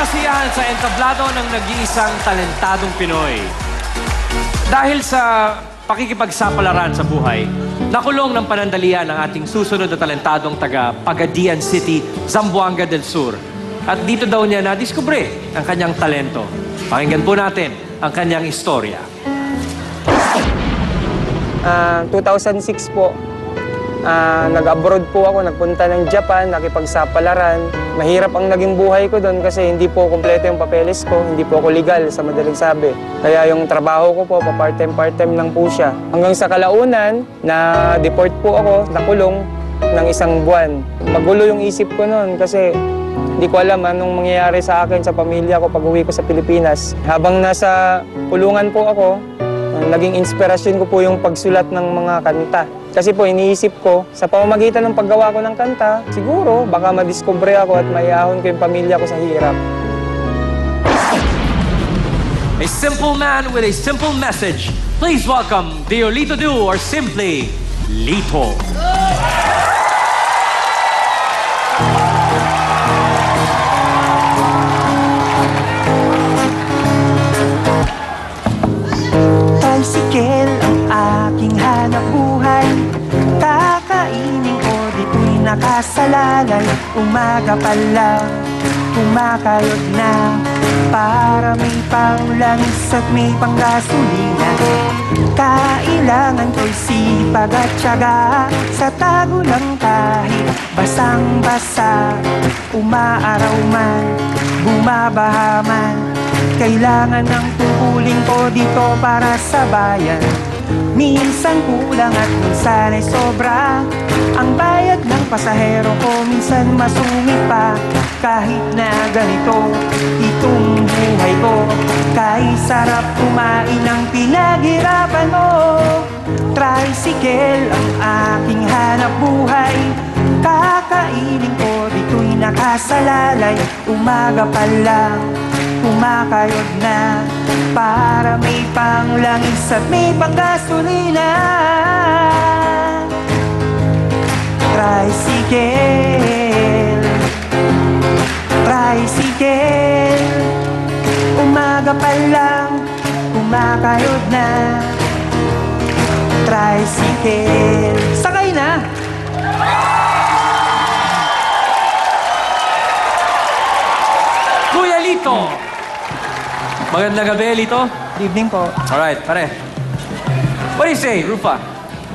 kasiyahan sa entablado ng nag-iisang talentadong Pinoy. Dahil sa pakikipagsapalaran sa buhay, nakulong ng panandalian ang ating susunod na talentadong taga Pagadian City, Zamboanga del Sur. At dito daw niya nadiskubre ang kanyang talento. Pakinggan po natin ang kanyang istorya. 2006 po, nag-abroad po ako, nagpunta ng Japan, nakipagsapalaran. Mahirap ang naging buhay ko doon kasi hindi po kompleto yung papeles ko, hindi po ako legal sa madaling sabi. Kaya yung trabaho ko po, part-time lang po siya. Hanggang sa kalaunan, na-deport po ako, nakulong ng 1 buwan. Magulo yung isip ko noon kasi hindi ko alam anong mangyayari sa akin, sa pamilya ko pag-uwi ko sa Pilipinas. Habang nasa kulungan po ako, naging inspirasyon ko po yung pagsulat ng mga kanta. Kasi po iniisip ko, sa pamamagitan ng paggawa ko ng kanta, siguro baka madiskubre ako at maiahon ko yung pamilya ko sa hirap. A simple man with a simple message. Please welcome Diolito Du, or simply Lito. Tricycle ang aking hanap buhay, kakainin ko dito'y nakasalalay. Umaga pa lang, kumakayod na, para may panglangis at may panggasolina. Kailangan ko'y sipag at tiyaga, sa tago lang kahit basang-basa. Umaaraw man, bumabaha man, kailangan ng tungkulin ko dito para sa bayan. Minsan kulang at minsan ay sobra, ang bayad ng pasahero ko minsan masungit pa. Kahit na ganito itong buhay ko, kahit sarap kumain ng pinaghirapan mo. Tricycle ang aking hanap buhay, kakainin ko dito'y nakasalalay. Umaga pa lang, kumakayod na, para may panglangis at may panggasolina. Tricycle, tricycle, umaga pa lang, kumakayod na. Tricycle, sakay na! Kuya Lito! Magandang gabi, Lito. Good evening po. Alright, pare. What do you say, Rufa?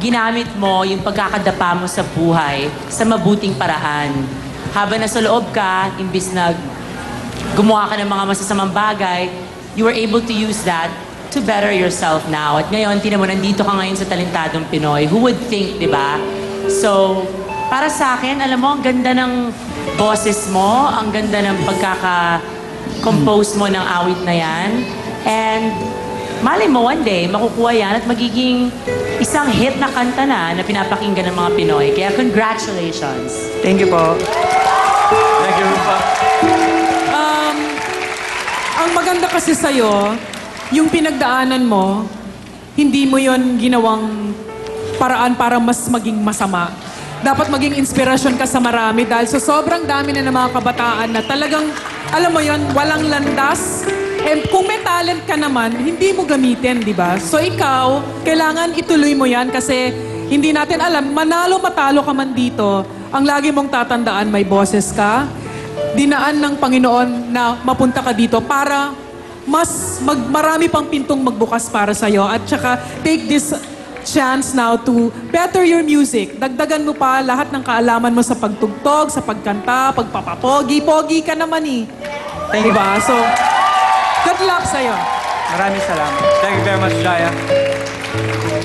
Ginamit mo yung pagkakadapa mo sa buhay sa mabuting paraan. Habang nasa loob ka, imbis na gumawa ka ng mga masasamang bagay, you were able to use that to better yourself now. At ngayon, tinan mo, nandito ka ngayon sa talentadong Pinoy. Who would think, di ba? So, para sa akin, alam mo, ang ganda ng boses mo, ang ganda ng pagkaka-compose mo ng awit na yan. And malay mo one day, makukuha yan at magiging isang hit na kanta na pinapakinggan ng mga Pinoy. Kaya congratulations. Thank you po. Thank you, Rufa. Ang maganda kasi sa'yo, yung pinagdaanan mo, hindi mo yon ginawang paraan para mas maging masama. Dapat maging inspirasyon ka sa marami dahil sa sobrang dami na ng mga kabataan na talagang, alam mo yon, walang landas. And kung may talent ka naman, hindi mo gamitin, di ba? So ikaw, kailangan ituloy mo yan kasi hindi natin alam, manalo matalo ka man dito, ang lagi mong tatandaan, may boses ka, dinaan ng Panginoon na mapunta ka dito para marami pang pintong magbukas para sa'yo. At saka, take this chance now to better your music. Dagdagan mo pa lahat ng kaalaman mo sa pagtugtog, sa pagkanta, pagpapapogi. Pogi ka naman eh. Thank you. Diba? So, good luck sa'yo. Maraming salamat. Thank you very much, Jaya.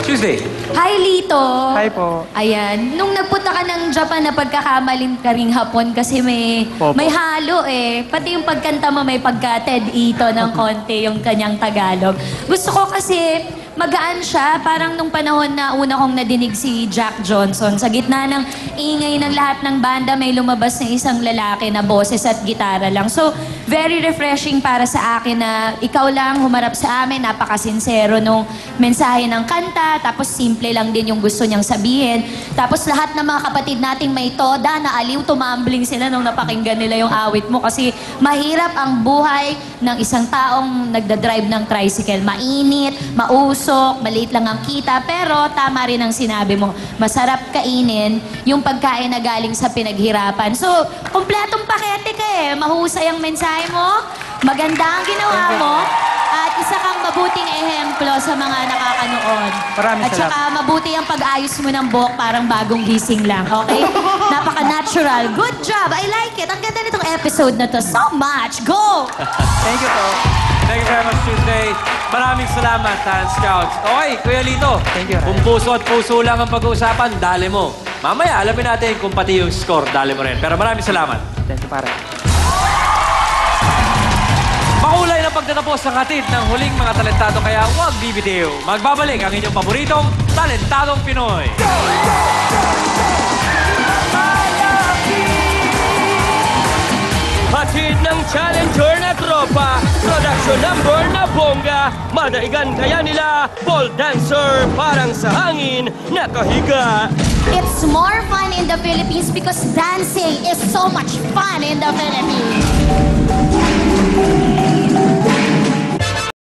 Tuesday. Hi, Lito! Hi po. Ayan. Nung nagpunta ka ng Japan, na pagkakamalin ka ring hapon kasi may halo eh. Pati yung pagkanta mo may pagka-Ted Ito ng konti, yung kanyang Tagalog. Gusto ko kasi magaan siya. Parang nung panahon na una kong nadinig si Jack Johnson, sa gitna ng ingay ng lahat ng banda, may lumabas na isang lalaki na boses at gitara lang. So, very refreshing para sa akin na ikaw lang humarap sa amin, napakasinsero nung mensahe ng kanta, tapos simple lang din yung gusto niyang sabihin. Tapos lahat ng mga kapatid nating may toda, na aliw, tumambling sila nung napakinggan nila yung awit mo kasi mahirap ang buhay ng isang taong nagdadrive ng tricycle. Mainit, mausok, maliit lang ang kita, pero tama rin ang sinabi mo. Masarap kainin yung pagkain na galing sa pinaghirapan. So, kumpletong pakete ka eh. Mahusay ang mensahe mo, maganda ang ginawa mo, at isa kang mabuting ehemplo sa mga nakakanood. Maraming At saka mabuti ang pag-ayos mo ng buhok, parang bagong gising lang, okay? Napaka-natural. Good job. I like it. Ang ganda nitong episode na to. So much. Go! Thank you po. Thank you very much, Tuesday. Maraming salamat, Talent Scouts. Okay, Kuya Lito. Thank you, Ryan. Kung puso at puso lang ang pag-uusapan, dali mo. Mamaya, alamin natin kung pati yung score, dali mo rin. Pero maraming salamat. Thank you, pare. Makulay na pagtatapos ng hatid ng huling mga talentado, kaya huwag bibitiw. Magbabalik ang inyong paboritong Talentadong Pinoy. Hatid ng challenger na tropa, production number na bongga, madaigan kaya nila, pole dancer, parang sa hangin, nakahiga. It's more fun in the Philippines because dancing is so much fun in the Philippines.